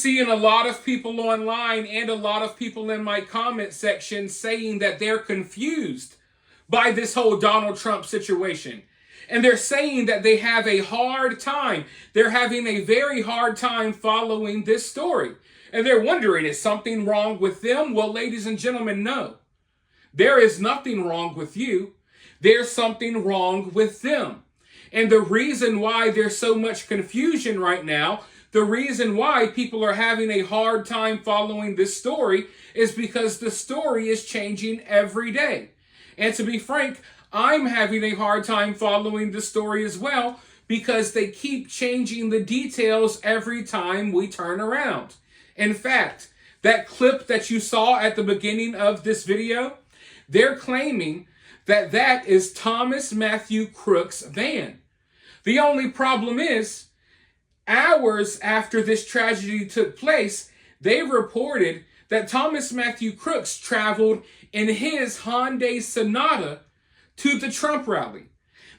Seeing a lot of people online and a lot of people in my comment section saying that they're confused by this whole Donald Trump situation. And they're saying that they have a hard time. They're having a very hard time following this story. And they're wondering, is something wrong with them? Well, ladies and gentlemen, no. There is nothing wrong with you. There's something wrong with them. And the reason why there's so much confusion right now, the reason why people are having a hard time following this story is because the story is changing every day. And to be frank, I'm having a hard time following the story as well because they keep changing the details every time we turn around. In fact, that clip that you saw at the beginning of this video, they're claiming that that is Thomas Matthew Crooks' van. The only problem is, hours after this tragedy took place, they reported that Thomas Matthew Crooks traveled in his Hyundai Sonata to the Trump rally.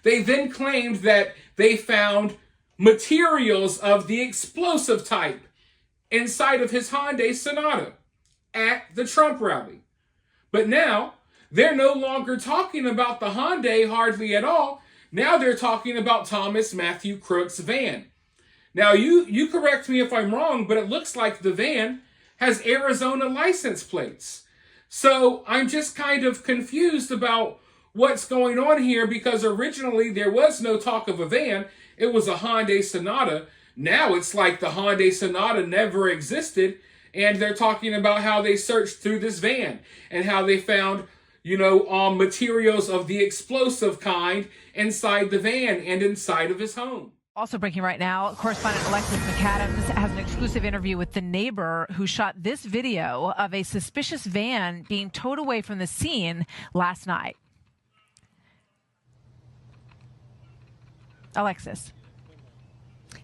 They then claimed that they found materials of the explosive type inside of his Hyundai Sonata at the Trump rally. But now, they're no longer talking about the Hyundai hardly at all. Now they're talking about Thomas Matthew Crooks' van. Now, you correct me if I'm wrong, but it looks like the van has Arizona license plates. So I'm just kind of confused about what's going on here because originally there was no talk of a van. It was a Hyundai Sonata. Now it's like the Hyundai Sonata never existed, and they're talking about how they searched through this van and how they found, materials of the explosive kind inside the van and inside of his home. Also breaking right now, correspondent Alexis McAdams has an exclusive interview with the neighbor who shot this video of a suspicious van being towed away from the scene last night. Alexis.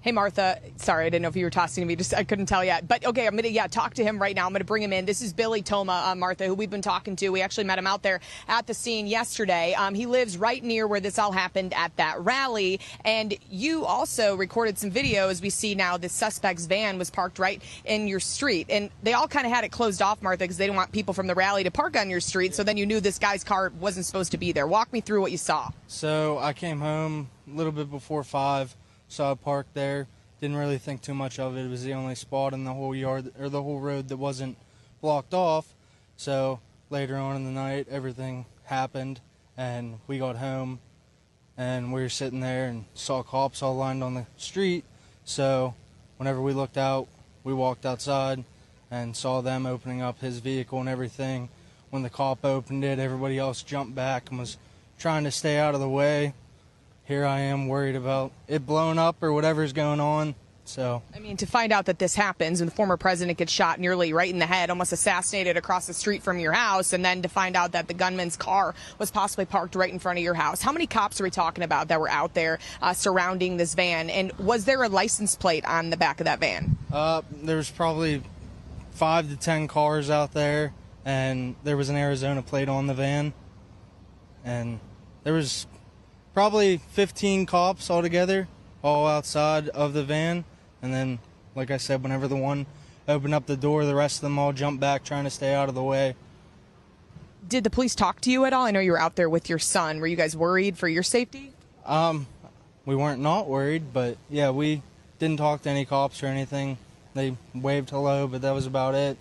Hey, Martha. Sorry, I didn't know if you were tossing to me. I couldn't tell yet. But okay, I'm going to talk to him right now. I'm going to bring him in. This is Billy Toma, Martha, who we've been talking to. We actually met him out there at the scene yesterday. He lives right near where this all happened at that rally. And you also recorded some video. As we see now, this suspect's van was parked right in your street. And they all kind of had it closed off, Martha, because they didn't want people from the rally to park on your street. So then you knew this guy's car wasn't supposed to be there. Walk me through what you saw. So I came home a little bit before 5. Saw it parked there. Didn't really think too much of it. It was the only spot in the whole yard or the whole road that wasn't blocked off. So later on in the night, everything happened, and we got home, and we were sitting there and saw cops all lined on the street. So whenever we looked out, we walked outside and saw them opening up his vehicle and everything. When the cop opened it, everybody else jumped back and was trying to stay out of the way. Here I am worried about it blowing up or whatever's going on. So, I mean, to find out that this happens and the former president gets shot nearly right in the head, almost assassinated across the street from your house, and then to find out that the gunman's car was possibly parked right in front of your house. How many cops are we talking about that were out there surrounding this van? And was there a license plate on the back of that van? There was probably 5 to 10 cars out there, and there was an Arizona plate on the van. And there was probably 15 cops altogether, all outside of the van. And then, like I said, whenever the one opened up the door, the rest of them all jumped back trying to stay out of the way. Did the police talk to you at all? I know you were out there with your son. Were you guys worried for your safety? We weren't not worried, but yeah, we didn't talk to any cops or anything. They waved hello, but that was about it.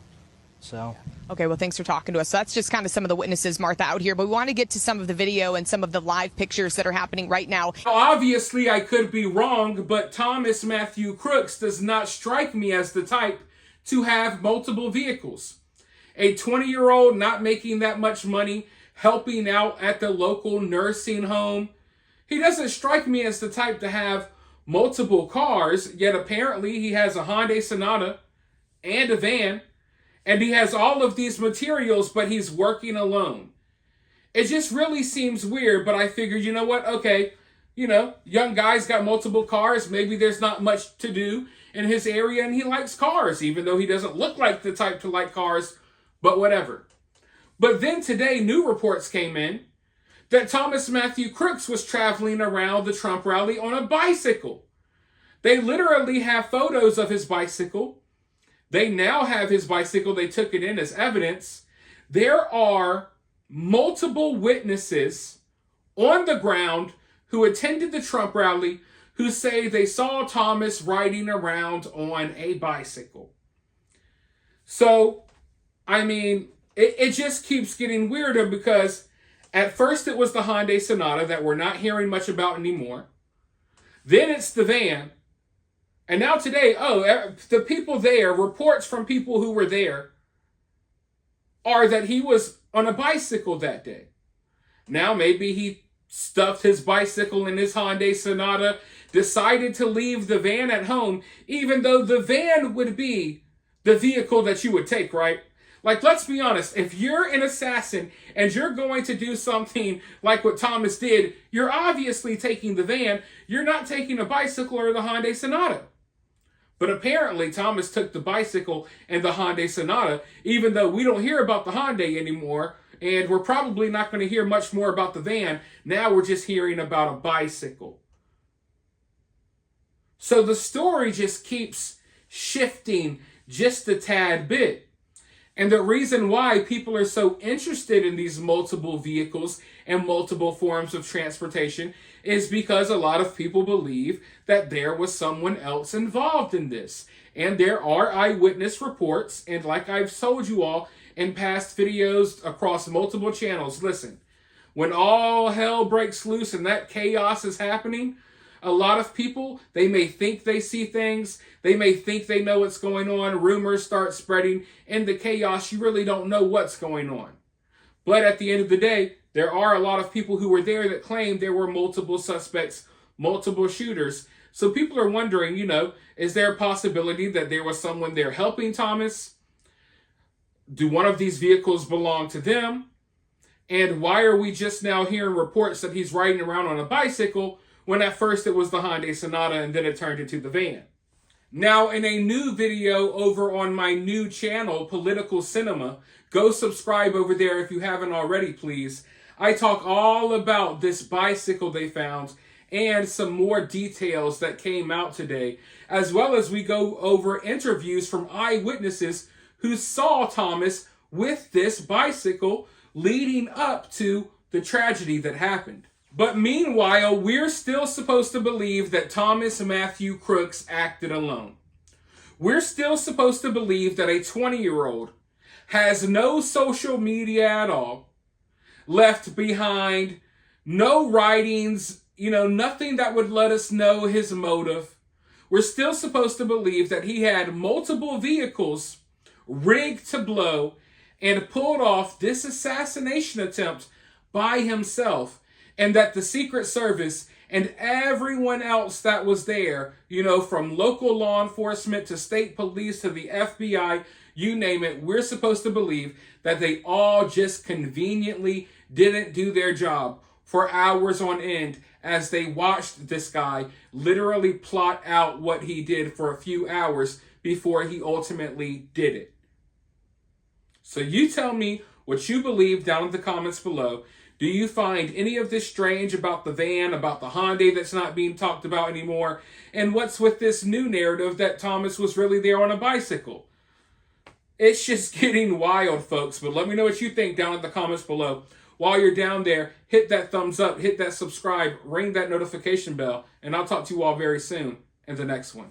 So. Okay, well, thanks for talking to us. So that's just kind of some of the witnesses, Martha, out here. But we want to get to some of the video and some of the live pictures that are happening right now. Obviously, I could be wrong, but Thomas Matthew Crooks does not strike me as the type to have multiple vehicles. A 20-year-old not making that much money, helping out at the local nursing home. He doesn't strike me as the type to have multiple cars, yet apparently he has a Hyundai Sonata and a van. And he has all of these materials, but he's working alone. It just really seems weird, but I figured, you know what? Okay, young guy's got multiple cars. Maybe there's not much to do in his area, and he likes cars, even though he doesn't look like the type to like cars, but whatever. But then today, new reports came in that Thomas Matthew Crooks was traveling around the Trump rally on a bicycle. They literally have photos of his bicycle. They now have his bicycle. They took it in as evidence. There are multiple witnesses on the ground who attended the Trump rally who say they saw Thomas riding around on a bicycle. So, I mean, it just keeps getting weirder because at first it was the Hyundai Sonata that we're not hearing much about anymore. Then it's the van. And now today, the people there, reports from people who were there, are that he was on a bicycle that day. Now maybe he stuffed his bicycle in his Hyundai Sonata, decided to leave the van at home, even though the van would be the vehicle that you would take, right? Like, let's be honest, if you're an assassin and you're going to do something like what Thomas did, you're obviously taking the van. You're not taking a bicycle or the Hyundai Sonata. But apparently Thomas took the bicycle and the Hyundai Sonata, even though we don't hear about the Hyundai anymore, and we're probably not going to hear much more about the van. Now we're just hearing about a bicycle. So the story just keeps shifting just a tad bit. And the reason why people are so interested in these multiple vehicles and multiple forms of transportation is because a lot of people believe that there was someone else involved in this. And there are eyewitness reports, and like I've told you all in past videos across multiple channels, listen, when all hell breaks loose and that chaos is happening, a lot of people, they may think they see things, they may think they know what's going on, rumors start spreading, in the chaos you really don't know what's going on. But at the end of the day, there are a lot of people who were there that claim there were multiple suspects, multiple shooters. So people are wondering, is there a possibility that there was someone there helping Thomas? Do one of these vehicles belong to them? And why are we just now hearing reports that he's riding around on a bicycle when at first it was the Hyundai Sonata and then it turned into the van? Now, in a new video over on my new channel, Political Cinema, go subscribe over there if you haven't already, please. I talk all about this bicycle they found and some more details that came out today, as well as we go over interviews from eyewitnesses who saw Thomas with this bicycle leading up to the tragedy that happened. But meanwhile, we're still supposed to believe that Thomas Matthew Crooks acted alone. We're still supposed to believe that a 20-year-old has no social media at all, left behind no writings, nothing that would let us know his motive. We're still supposed to believe that he had multiple vehicles rigged to blow and pulled off this assassination attempt by himself, and that the Secret Service and everyone else that was there, from local law enforcement to state police to the FBI, you name it, we're supposed to believe that they all just conveniently didn't do their job for hours on end as they watched this guy literally plot out what he did for a few hours before he ultimately did it. So you tell me what you believe down in the comments below. Do you find any of this strange about the van, about the Hyundai that's not being talked about anymore? And what's with this new narrative that Thomas was really there on a bicycle? It's just getting wild, folks. But let me know what you think down in the comments below. While you're down there, hit that thumbs up, hit that subscribe, ring that notification bell, and I'll talk to you all very soon in the next one.